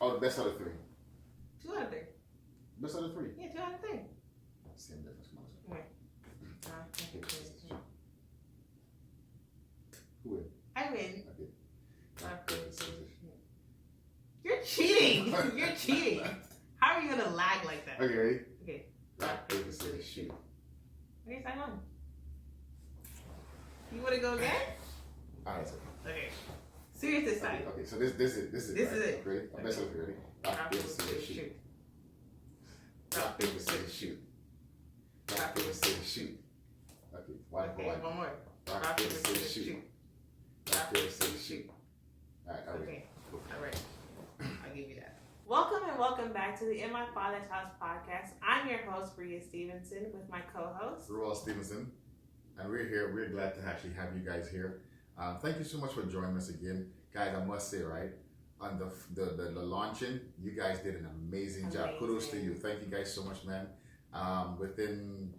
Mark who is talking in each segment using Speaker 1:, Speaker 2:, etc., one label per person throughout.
Speaker 1: Oh, the best out of three.
Speaker 2: 2 out of 3.
Speaker 1: Best out of three.
Speaker 2: Yeah, 2 out of 3.
Speaker 1: Same difference, come on.
Speaker 2: Okay.
Speaker 1: Who win?
Speaker 2: I win.
Speaker 1: Okay.
Speaker 2: Rock, paper, scissors, shoot. You're cheating. You're cheating. How are you gonna lag like that?
Speaker 1: Okay, ready?
Speaker 2: Okay.
Speaker 1: Rock, paper, scissors, shoot.
Speaker 2: Okay, sign on. You wanna go again?
Speaker 1: Alright,
Speaker 2: Okay. Serious this time.
Speaker 1: Okay, so this is it.
Speaker 2: This is it.
Speaker 1: Ready? Best out of three, ready? Rock, paper, scissors, shoot. Rock, paper, scissors, shoot. Rock, paper, scissors, shoot. Okay, one
Speaker 2: more.
Speaker 1: Rock, paper, scissors, shoot. Rock, paper, scissors, shoot. Alright,
Speaker 2: okay. Alright. I'll give you that. Welcome and welcome back to the In My Father's House podcast. I'm your host, Reah Stevenson, with my co-host,
Speaker 1: Reah Stevenson. And we're here. We're glad to actually have you guys here. Thank you so much for joining us again. Guys, I must say, right, on the launching, you guys did an amazing job. Kudos to you. Thank you guys so much, man. Within,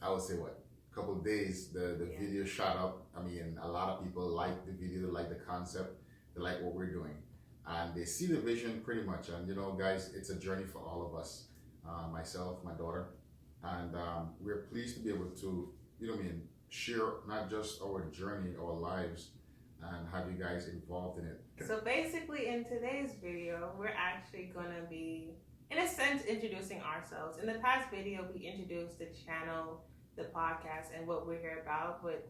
Speaker 1: I would say, a couple of days, the video shot up. I mean, a lot of people like the video, they like the concept, they like what we're doing. And they see the vision pretty much. And, you know, guys, it's a journey for all of us. Myself, my daughter. And we're pleased to be able to, share not just our journey, our lives, and have you guys involved in it.
Speaker 2: So basically, in today's video, we're actually going to be, in a sense, introducing ourselves. In the past video, we introduced the channel, the podcast, and what we're here about. But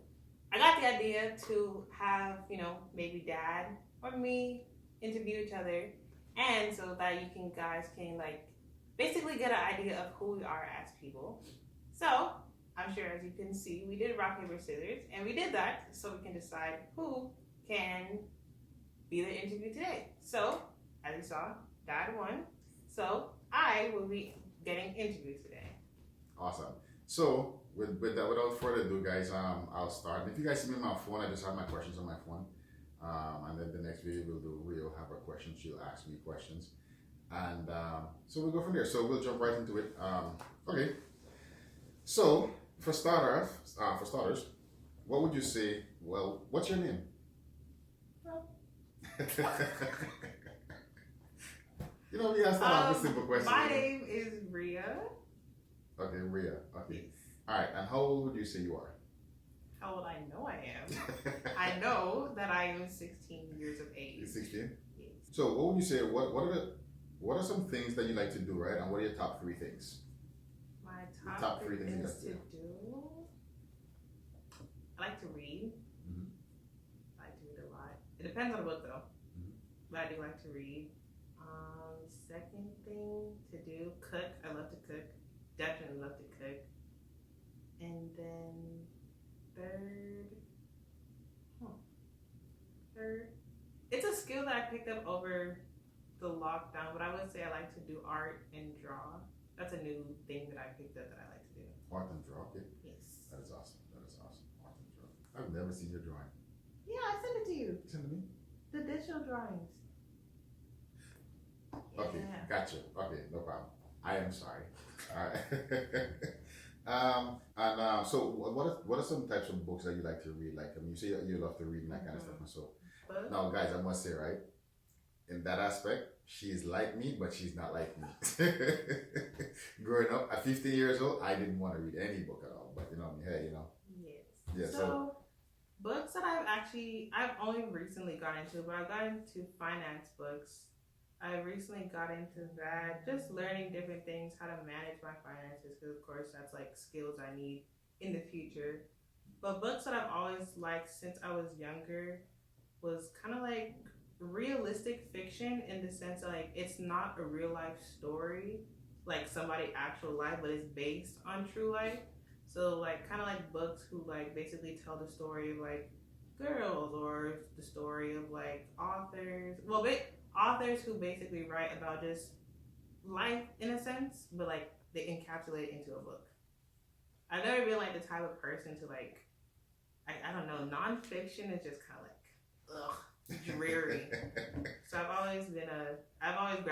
Speaker 2: I got the idea to have, maybe Dad or me interview each other, and so that you guys can basically get an idea of who we are as people. So I'm sure, as you can see, we did rock, paper, scissors, and we did that so we can decide who can be the interview today. So, as you saw, Dad won. So, I will be getting interviewed today.
Speaker 1: Awesome. So, with that, without further ado, guys, I'll start. If you guys see me on my phone, I just have my questions on my phone. And then the next video we'll have a question. She'll ask me questions. And so we'll go from there. So, we'll jump right into it. Okay. So, for starters, what would you say? Well, what's your name? We gotta start off with simple questions.
Speaker 2: My name is Reah.
Speaker 1: Okay, Reah. Okay. Yes. All right. And how old would you say you are?
Speaker 2: How old I know I am? I know that I am 16 years of age.
Speaker 1: You're 16?
Speaker 2: Yes.
Speaker 1: So, what would you say? What are some things that you like to do, right? And what are your top 3 things?
Speaker 2: My top 3 things to do. I like to read. Mm-hmm. I like to read a lot. It depends on the book, though. Mm-hmm. But I do like to read. Second thing to do, cook. I love to cook. Definitely love to cook. And then third, it's a skill that I picked up over the lockdown, but I would say I like to do art and draw. That's a new thing that I picked up that I like to do.
Speaker 1: Art and draw, okay.
Speaker 2: Yes.
Speaker 1: That is awesome. Art and draw. I've never seen your drawing.
Speaker 2: Yeah, I sent it to you.
Speaker 1: Send it to me?
Speaker 2: The digital drawings.
Speaker 1: Okay,
Speaker 2: yeah.
Speaker 1: Gotcha. Okay, no problem. I am sorry. All right. So what are some types of books that you like to read? You say you love to read and that kind of stuff. So now, guys, I must say, right, in that aspect, she's like me, but she's not like me. Growing up at 15 years old, I didn't want to read any book at all. But hey,
Speaker 2: Yes.
Speaker 1: Yeah.
Speaker 2: So books that I've only recently got into, but I've got into finance books. I recently got into that, just learning different things, how to manage my finances, because of course that's skills I need in the future. But books that I've always liked since I was younger was kind of realistic fiction, in the sense that it's not a real life story, somebody actual life, but it's based on true life. So kind of books who basically tell the story of girls, or the story of authors. Well, authors who basically write about just life in a sense, but they encapsulate it into a book. I've never been the type of person to I don't know, nonfiction is just kind of dreary. So I've always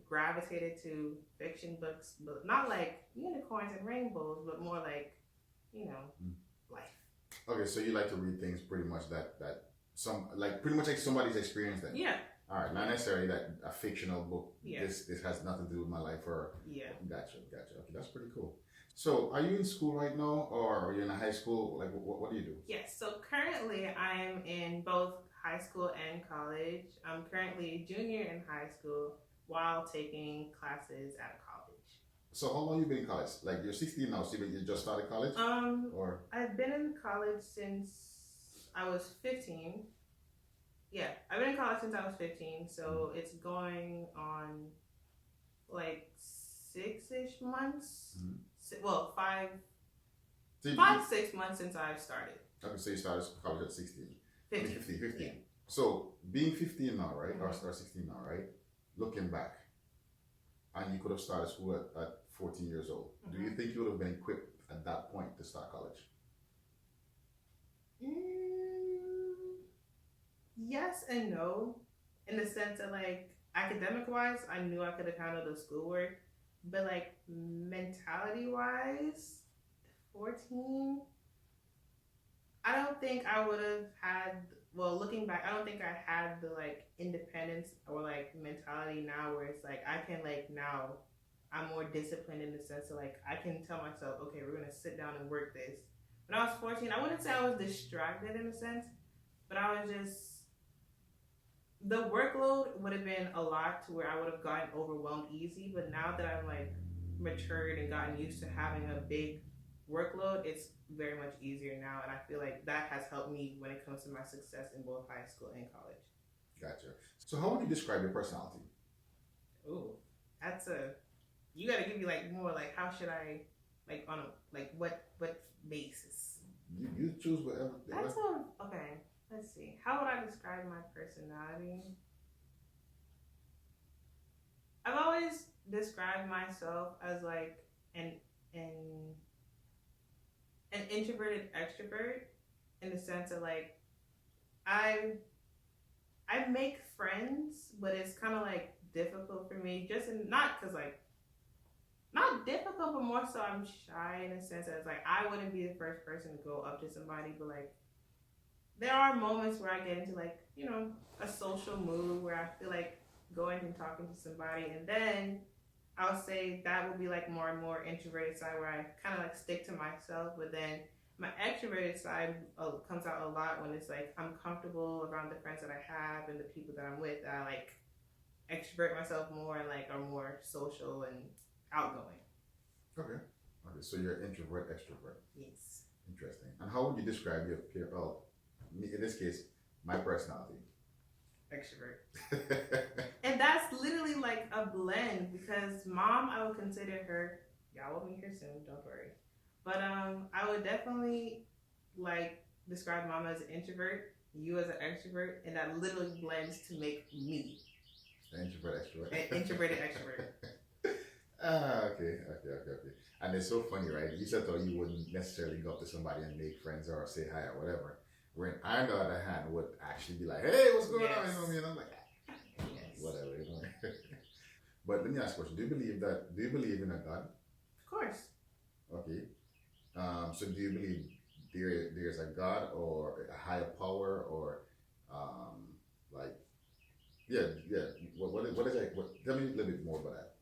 Speaker 2: gravitated to fiction books, but not unicorns and rainbows, but more life.
Speaker 1: Okay, so you like to read things pretty much that pretty much somebody's experienced that.
Speaker 2: Yeah.
Speaker 1: All right, not necessarily that a fictional book.
Speaker 2: Yeah.
Speaker 1: This has nothing to do with my life, or
Speaker 2: Yeah.
Speaker 1: Gotcha. Okay, that's pretty cool. So, are you in school right now, or are you in a high school? Like, what do you do?
Speaker 2: Yes. So currently, I'm in both high school and college. I'm currently a junior in high school while taking classes at college.
Speaker 1: So, how long you been in college? Like, you're 16 now, so you just started college, or
Speaker 2: I've been in college since I was 15. Yeah, I've been in college since I was 15, so it's going on like 6-ish months. Well, 6 months since I've started.
Speaker 1: Okay, so you started college at 16.
Speaker 2: 15.
Speaker 1: 15.
Speaker 2: Yeah.
Speaker 1: So, being 15 now, right? Or 16 now, right? Looking back, and you could have started school at 14 years old. Do you think you would have been equipped at that point to start college?
Speaker 2: Yes and no, in the sense that like academic wise, I knew I could have handled the schoolwork, but like mentality wise, 14, I don't think I would have had. Well, looking back, I don't think I had the like independence or like mentality now where it's like I can like now I'm more disciplined in the sense of like I can tell myself, okay, we're gonna sit down and work this. When I was 14, I wouldn't say I was distracted in a sense, but I was just, the workload would have been a lot to where I would have gotten overwhelmed easy. But now that I'm like matured and gotten used to having a big workload, it's very much easier now, and I feel like that has helped me when it comes to my success in both high school and college.
Speaker 1: Gotcha. So how would you describe your personality?
Speaker 2: Oh, that's you got to give me like more like how should I like on a like what basis?
Speaker 1: You choose whatever.
Speaker 2: That's okay. Let's see. How would I describe my personality? I've always described myself as like an introverted extrovert, in the sense of like I make friends, but it's kind of like difficult for me, just not because like not difficult, but more so I'm shy in a sense that it's like I wouldn't be the first person to go up to somebody, but like there are moments where I get into like, you know, a social mood where I feel like going and talking to somebody, and then I'll say that will be like more and more introverted side where I kind of like stick to myself, but then my extroverted side comes out a lot when it's like I'm comfortable around the friends that I have and the people that I'm with. I like extrovert myself more and like are more social and outgoing.
Speaker 1: Okay, so you're introvert extrovert.
Speaker 2: Yes.
Speaker 1: Interesting. And how would you describe your peer? Well, in this case, my personality.
Speaker 2: Extrovert. And that's literally like a blend, because mom, I would consider her, y'all will meet her soon, don't worry. But I would definitely like describe mom as an introvert, you as an extrovert, and that literally blends to make me.
Speaker 1: An introvert extrovert.
Speaker 2: An introverted extrovert.
Speaker 1: Okay. And it's so funny, right? You said though you wouldn't necessarily go up to somebody and make friends or say hi or whatever. When I, on the other hand, would actually be like, "Hey, what's going on?" You know what I mean? I'm like, whatever, you know. But let me ask you a question: Do you believe in a God?
Speaker 2: Of course.
Speaker 1: Okay. So do you believe there's a God or a higher power or like what is that? Tell me a little bit more about that.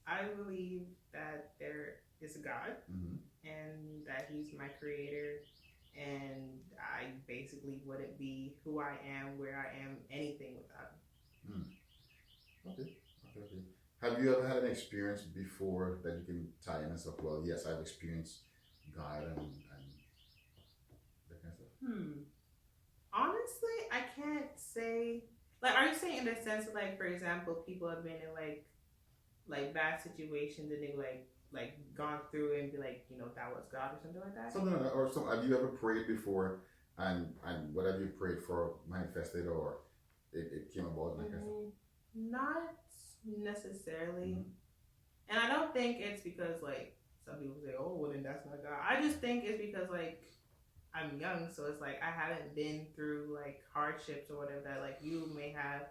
Speaker 2: I believe that there is a God, and that He's my creator, and I basically wouldn't be who I am, where I am, anything without Him.
Speaker 1: Okay. Have you ever had an experience before that you can tie in and say, well, yes, I've experienced God and that kind of stuff?
Speaker 2: Honestly, I can't say. Like, are you saying in the sense of like, for example, people have been in like bad situations and they like gone through and be like, you know, that was God or something like that?
Speaker 1: Something like that. Or have you ever prayed before and whatever you prayed for manifested or it came about and that kind of stuff?
Speaker 2: Not necessarily. And I don't think it's because like some people say, oh, well then that's not God. I just think it's because like I'm young, so it's like I haven't been through like hardships or whatever that like you may have,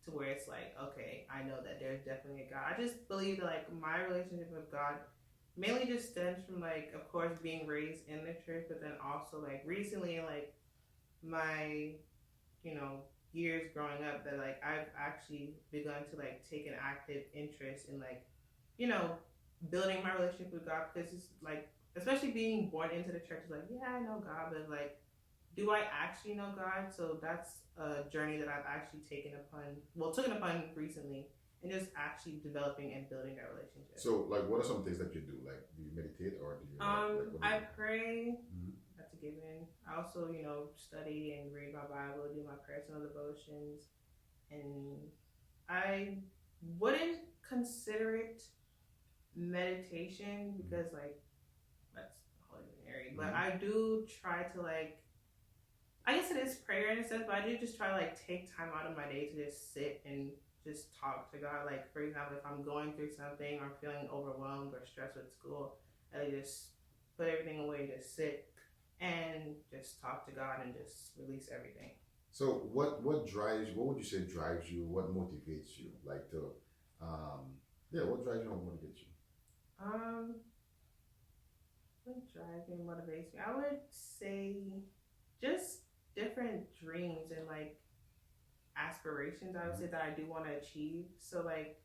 Speaker 2: to where it's like, okay, I know that there's definitely a God. I just believe that like my relationship with God mainly just stems from like, of course, being raised in the church, but then also like recently like my, you know, years growing up that like I've actually begun to like take an active interest in like, you know, building my relationship with God, because it's like, especially being born into the church, is like, yeah, I know God, but like, do I actually know God? So that's a journey that I've actually taken upon recently, and just actually developing and building that relationship.
Speaker 1: So, like, what are some things that you do? Like, do you meditate or do you? Like, what do
Speaker 2: I
Speaker 1: you do?
Speaker 2: pray.
Speaker 1: Mhm.
Speaker 2: That's a given. I also, you know, study and read my Bible, do my personal devotions, and I wouldn't consider it meditation because, like, that's Holy Mary. But I do try to, like, I guess it is prayer in a sense, but I do just try to, like, take time out of my day to just sit and just talk to God. Like, for example, if I'm going through something or feeling overwhelmed or stressed with school, I just put everything away, just sit and just talk to God and just release everything.
Speaker 1: So, what drives? What would you say drives you? What motivates you? Like to, what drives you and motivates you?
Speaker 2: What drives me and motivates me? I would say just different dreams and like aspirations, I would say, that I do want to achieve. So like,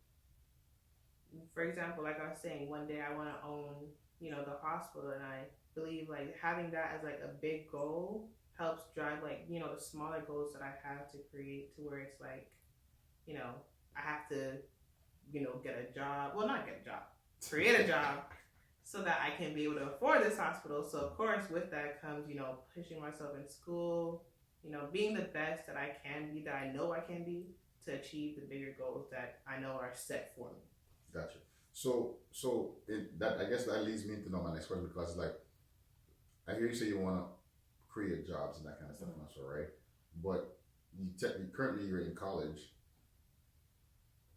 Speaker 2: for example, like I was saying, one day I want to own, you know, the hospital, and I believe like having that as like a big goal helps drive like, you know, the smaller goals that I have to create, to where it's like, you know, I have to, you know, get a job. Well, not get a job, create a job so that I can be able to afford this hospital. So of course with that comes, you know, pushing myself in school, you know, being the best that I can be, that I know I can be, to achieve the bigger goals that I know are set for me.
Speaker 1: Gotcha. So that, I guess that leads me into my next question, because like I hear you say you want to create jobs and that kind of stuff, and also, right? But currently you're in college,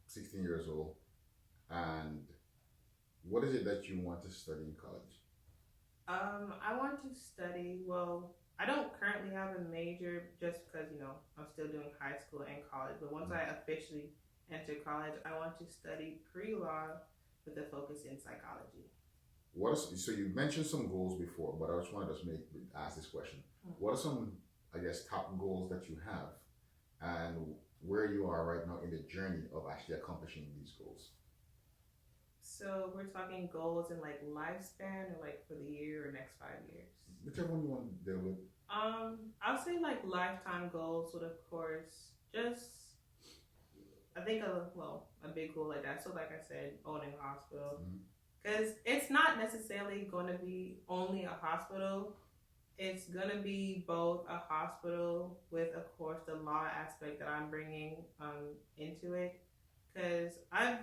Speaker 1: 16 years old, and what is it that you want to study in college?
Speaker 2: I want to study, well, I don't currently have a major just because, you know, I'm still doing high school and college, but once I officially enter college, I want to study pre-law with a focus in psychology.
Speaker 1: So you mentioned some goals before, but I just wanted to ask this question. What are some, I guess, top goals that you have, and where you are right now in the journey of actually accomplishing these goals?
Speaker 2: So we're talking goals in like lifespan, or like for the year or next 5 years?
Speaker 1: Whichever one you want to deal with.
Speaker 2: I'll say like lifetime goals would, of course, just, I think a big goal like that. So like I said, owning a hospital, because it's not necessarily going to be only a hospital. It's going to be both a hospital with, of course, the law aspect that I'm bringing into it. Because I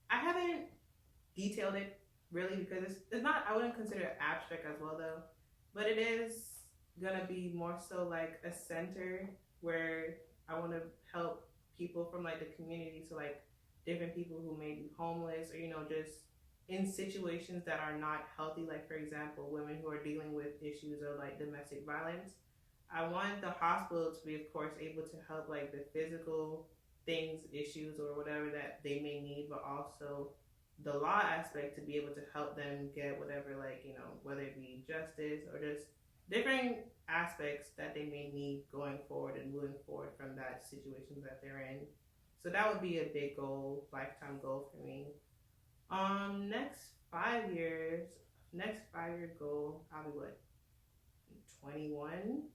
Speaker 2: haven't detailed it really, because it's not, I wouldn't consider it abstract as well though, but it is going to be more so like a center where I want to help people from like the community. So like different people who may be homeless, or, you know, just in situations that are not healthy, like for example, women who are dealing with issues of like domestic violence. I want the hospital to be, of course, able to help like the physical things, issues, or whatever that they may need, but also the law aspect to be able to help them get whatever, like, you know, whether it be justice or just different aspects that they may need going forward and moving forward from that situation that they're in. So that would be a big goal, lifetime goal for me. Next 5 years, next 5 year goal, I'll be what, 21?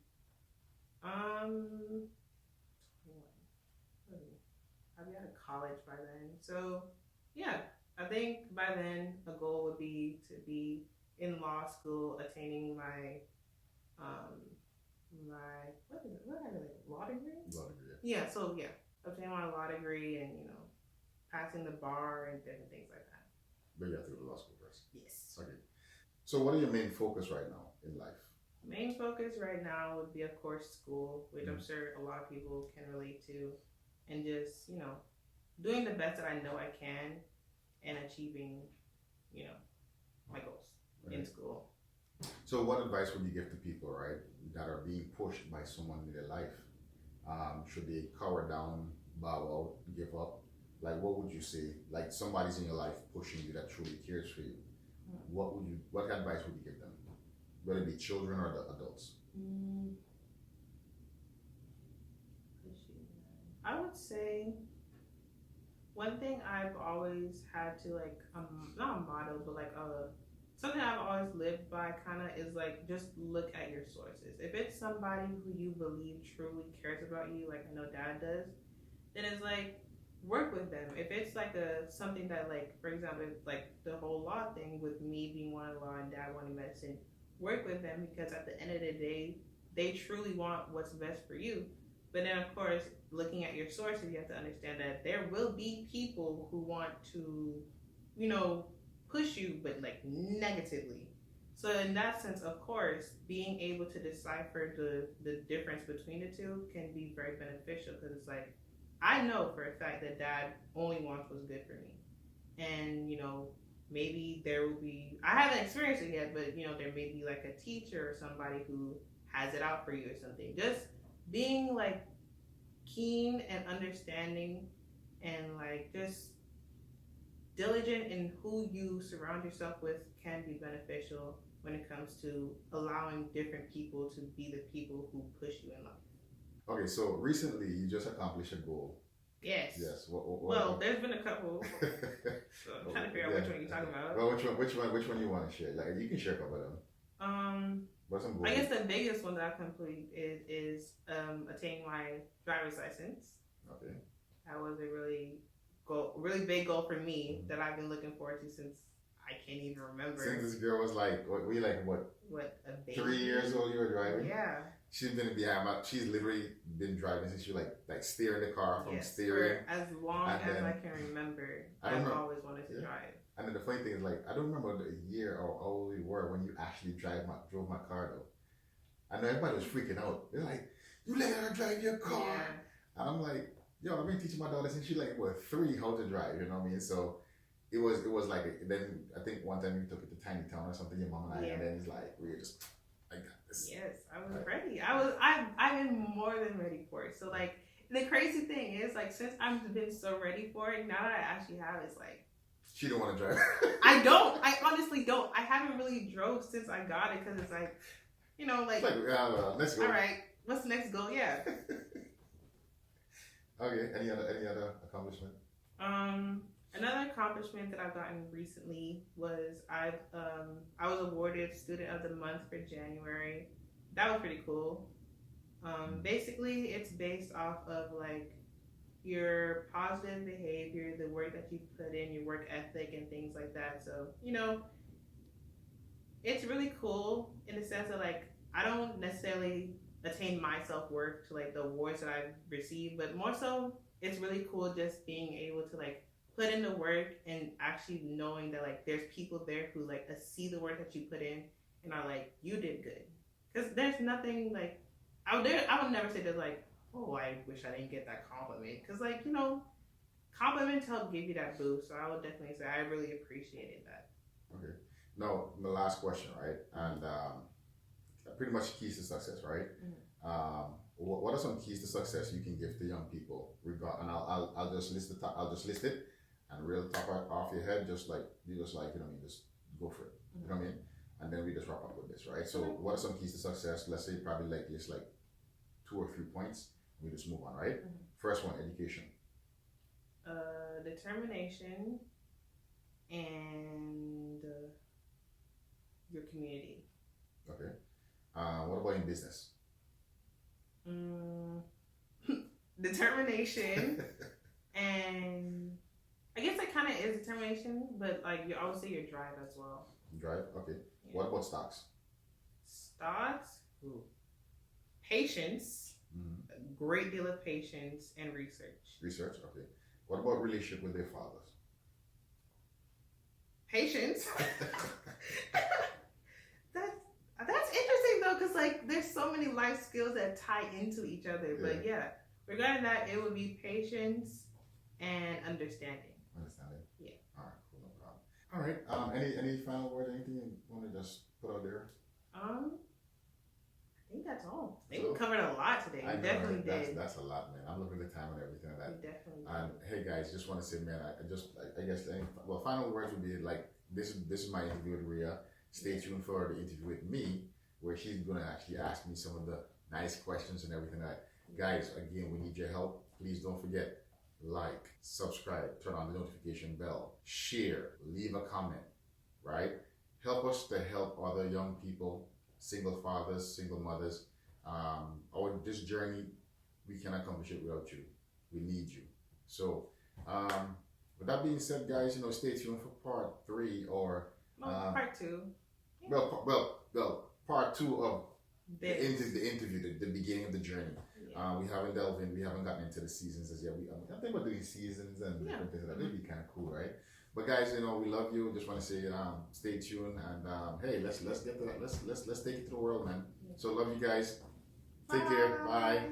Speaker 2: 21. I'll be out of college by then. So yeah, I think by then a goal would be to be in law school, attaining my law degree?
Speaker 1: Law degree.
Speaker 2: Yeah, so yeah, obtaining my law degree, and, you know, passing the bar and different things like that.
Speaker 1: But you have to go to law school first.
Speaker 2: Yes.
Speaker 1: Okay. So what are your main focus right now in life?
Speaker 2: Main focus right now would be, of course, school, which I'm sure a lot of people can relate to, and just, you know, doing the best that I know I can and achieving, you know, my goals in school.
Speaker 1: So what advice would you give to people, right, that are being pushed by someone in their life? Should they cower down, bow out, give up? Like, what would you say? Like, somebody's in your life pushing you that truly cares for you. What advice would you give them? Whether it be children or the adults?
Speaker 2: Pushing. I would say one thing I've always had to like, not a motto, but like something I've always lived by kind of is like just look at your sources. If it's somebody who you believe truly cares about you, like I know Dad does, then it's like work with them. If it's like something that like, for example, like the whole law thing with me being wanting law and Dad wanting medicine, work with them because at the end of the day, they truly want what's best for you. But then of course, looking at your sources, you have to understand that there will be people who want to, you know, push you, but like negatively. So in that sense, of course, being able to decipher the difference between the two can be very beneficial because it's like, I know for a fact that Dad only wants what's good for me. And, you know, maybe there will be, I haven't experienced it yet, but, you know, there may be like a teacher or somebody who has it out for you or something. Just being like keen and understanding and like just diligent in who you surround yourself with can be beneficial when it comes to allowing different people to be the people who push you in life.
Speaker 1: Okay, so recently you just accomplished a goal.
Speaker 2: Yes.
Speaker 1: Yes.
Speaker 2: Well, there's been a couple. So I'm trying to figure out which one you're talking about.
Speaker 1: Well, which one you want to share? Like you can share a couple of them. What's some goals?
Speaker 2: I guess the biggest one that I complete is attaining my driver's license.
Speaker 1: Okay.
Speaker 2: That was a really big goal for me that I've been looking forward to since I can't even remember.
Speaker 1: Since this girl was like, what,
Speaker 2: a baby?
Speaker 1: 3 years old you were driving?
Speaker 2: Yeah.
Speaker 1: She's literally been driving since she like steering the car from steering.
Speaker 2: For as long as I can remember. I've always wanted to drive.
Speaker 1: And then the funny thing is like, I don't remember the year or how old we were when you actually drove my car though. I know everybody was freaking out. They're like, you let her drive your car. Yeah. And I'm like, yo, I've been teaching my daughter since she like, 3 how to drive, you know what I mean? So it was like, then I think one time you took it to Tiny Town or something, your mom and I, and then it's like, we're just, I got this.
Speaker 2: Yes, I was ready. I've been more than ready for it. So like, the crazy thing is like, since I've been so ready for it, now that I actually have, it's like,
Speaker 1: she don't want to drive.
Speaker 2: I honestly don't. I haven't really drove since I got it because it's like, you know, like,
Speaker 1: let's go.
Speaker 2: All right, what's the next goal? Yeah.
Speaker 1: Okay. Any other accomplishment?
Speaker 2: Another accomplishment that I've gotten recently was I was awarded Student of the Month for January. That was pretty cool. Basically, it's based off of like your positive behavior, the work that you put in, your work ethic, and things like that. So, you know, it's really cool in the sense that like I don't necessarily attain my self-worth to like the awards that I've received, but more so it's really cool just being able to like put in the work and actually knowing that like there's people there who like see the work that you put in and are like, you did good. Because there's nothing like I would never say that like, oh, I wish I didn't get that compliment. Because like, you know, compliments help give you that boost. So I would definitely say I really appreciated that.
Speaker 1: Okay. Now, the last question, right? And pretty much keys to success, right? Mm-hmm. What are some keys to success you can give to young people? And I'll just list it, and real top off your head, just like you know, just go for it. Mm-hmm. You know what I mean? And then we just wrap up with this, right? So, what are some keys to success? Let's say probably like just like 2 or 3 points. We just move on, right? Mm-hmm. First one, education.
Speaker 2: Determination and your community.
Speaker 1: Okay. What about in business?
Speaker 2: Determination and I guess that kind of is determination, but like you always say your drive as well.
Speaker 1: Drive, okay. Yeah. What about stocks?
Speaker 2: Stocks, patience, a great deal of patience and research.
Speaker 1: Research, okay. What about relationship with their fathers?
Speaker 2: Patience. That's interesting though, because like there's so many life skills that tie into each other. Yeah. But yeah, regarding that, it would be patience and understanding.
Speaker 1: Understanding.
Speaker 2: Yeah.
Speaker 1: All right. Cool. No problem. All right. Any final words? Anything you want to just put out there?
Speaker 2: I think that's all. I think we covered a lot today. We definitely did.
Speaker 1: That's a lot, man. I'm looking at the time and everything like that.
Speaker 2: We definitely did.
Speaker 1: And hey, guys, just want to say, man, I guess, final words would be like, this is my interview with Reah. Stay tuned for the interview with me, where she's going to actually ask me some of the nice questions and everything like that. Guys, again, we need your help. please don't forget, like, subscribe, turn on the notification bell, share, leave a comment, right? Help us to help other young people, single fathers, single mothers. This journey, we can accomplish it without you. We need you. So, with that being said, guys, stay tuned for part 3 or
Speaker 2: part 2.
Speaker 1: Yeah. Part 2 of the interview, the beginning of the journey.
Speaker 2: Yeah.
Speaker 1: We haven't delved in, we haven't gotten into the seasons as yet. I think about doing seasons and different things like that. That'd be kind of cool, right? But guys, we love you. Just want to say, stay tuned and hey, let's get to that. Let's take it to the world, man. So love you guys. Take care. Bye.